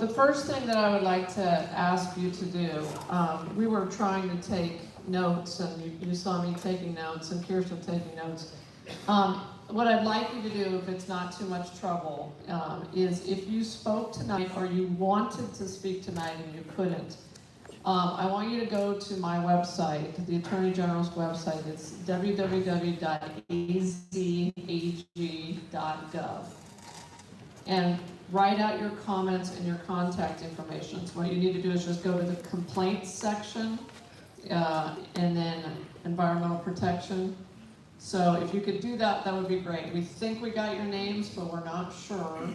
The first thing that I would like to ask you to do, we were trying to take notes, and you saw me taking notes, and Kirsten taking notes. What I'd like you to do, if it's not too much trouble, is if you spoke tonight or you wanted to speak tonight and you couldn't, I want you to go to my website, the Attorney General's website. It's www.azag.gov. And write out your comments and your contact information. So what you need to do is just go to the complaints section, and then environmental protection. So if you could do that, that would be great. We think we got your names, but we're not sure.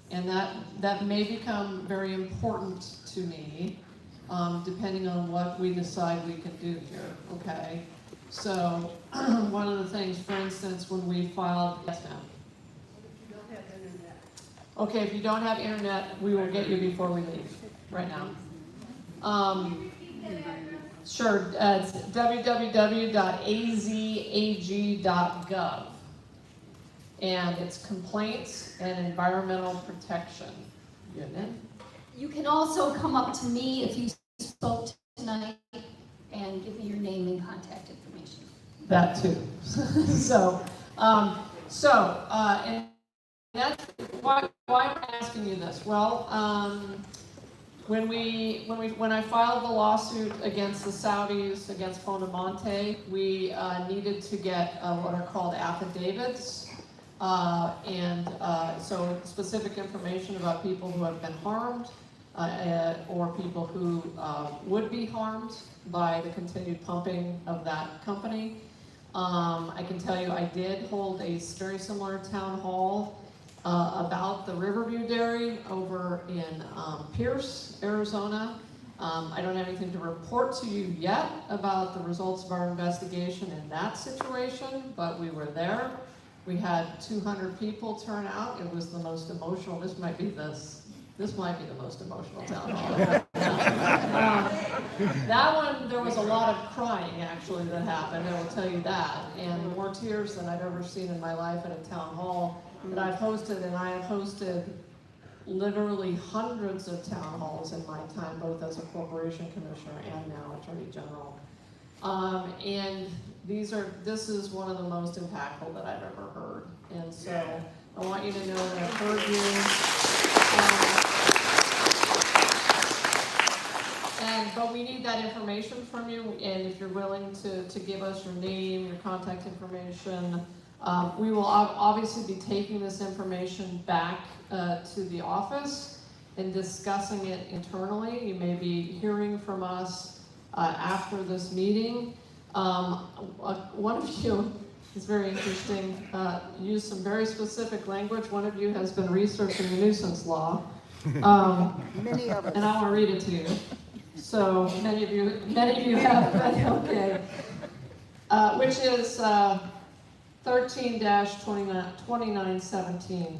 And that may become very important to me, depending on what we decide we can do here, okay? So one of the things, for instance, when we filed, yes ma'am. Okay, if you don't have internet, we will get you before we leave, right now. Sure, it's www.azag.gov. And it's complaints and environmental protection. You can also come up to me if you spoke tonight and give me your name and contact information. That too. And that's why am I asking you this? Well, when I filed the lawsuit against the Saudis, against Fondamonte, we needed to get what are called affidavits, so specific information about people who have been harmed, or people who would be harmed by the continued pumping of that company. I can tell you I did hold a very similar town hall about the Riverview Dairy over in Pierce, Arizona. I don't have anything to report to you yet about the results of our investigation in that situation, but we were there. We had 200 people turn out. It was the most emotional. This might be the most emotional town hall. That one, there was a lot of crying actually that happened, I will tell you that, and more tears than I've ever seen in my life at a town hall that I've hosted, and I have hosted literally hundreds of town halls in my time, both as a corporation commissioner and now Attorney General. And this is one of the most impactful that I've ever heard. And so I want you to know that I've heard you. But we need that information from you, and if you're willing to give us your name, your contact information, we will obviously be taking this information back to the office and discussing it internally. You may be hearing from us after this meeting. One of you is very interesting, used some very specific language. One of you has been researching the nuisance law. Many of us. And I want to read it to you. So many of you have, okay. Which is 13-2917.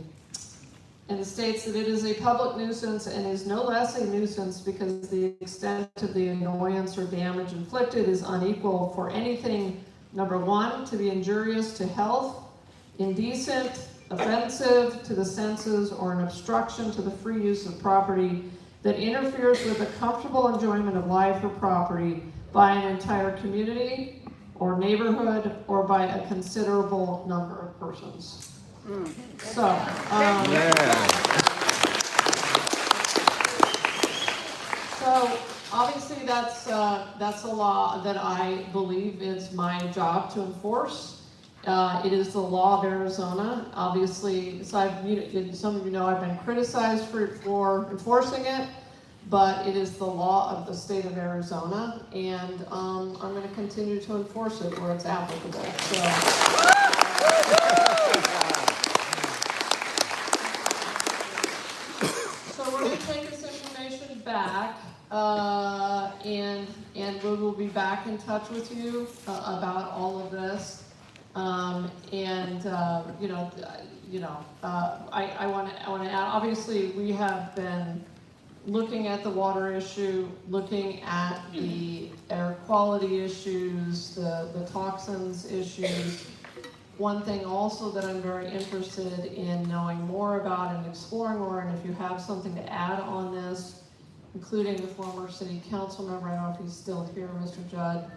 And it states that it is a public nuisance and is no less a nuisance because the extent of the annoyance or damage inflicted is unequal for anything, number one, to be injurious to health, indecent, offensive to the senses, or an obstruction to the free use of property that interferes with the comfortable enjoyment of life or property by an entire community or neighborhood or by a considerable number of persons. So, so obviously that's a law that I believe is my job to enforce. It is the law of Arizona. Obviously, so some of you know I've been criticized for enforcing it, but it is the law of the state of Arizona, and I'm going to continue to enforce it where it's applicable. So we're going to take this information back, and we will be back in touch with you about all of this. I want to add, obviously we have been looking at the water issue, looking at the air quality issues, the toxins issues, One thing also that I'm very interested in knowing more about and exploring more, and if you have something to add on this, including the former city council member, I don't know if he's still here, Mr. Judd,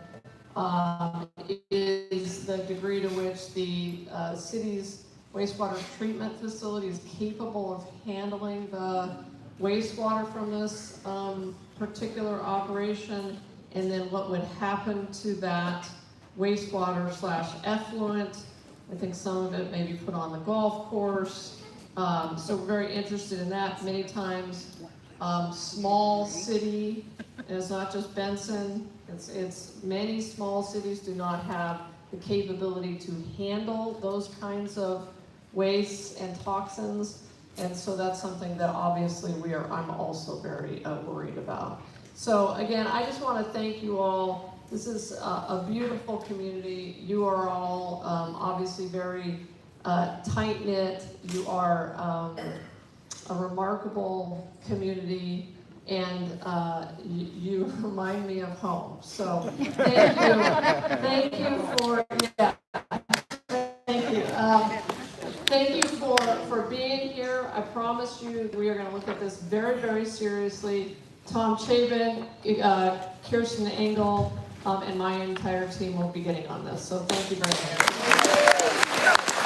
is the degree to which the city's wastewater treatment facility is capable of handling the wastewater from this particular operation, and then what would happen to that wastewater / effluent. I think some of it may be put on the golf course. So we're very interested in that. Many times, small city, and it's not just Benson, it's many small cities do not have the capability to handle those kinds of wastes and toxins. And so that's something that obviously I'm also very worried about. So again, I just want to thank you all. This is a beautiful community. You are all obviously very tight-knit. You are a remarkable community, and you remind me of home. So thank you. Thank you for, yeah. Thank you. Thank you for being here. I promise you we are going to look at this very, very seriously. Tom Chabin, Kirsten Engel, and my entire team will be getting on this. So thank you very much.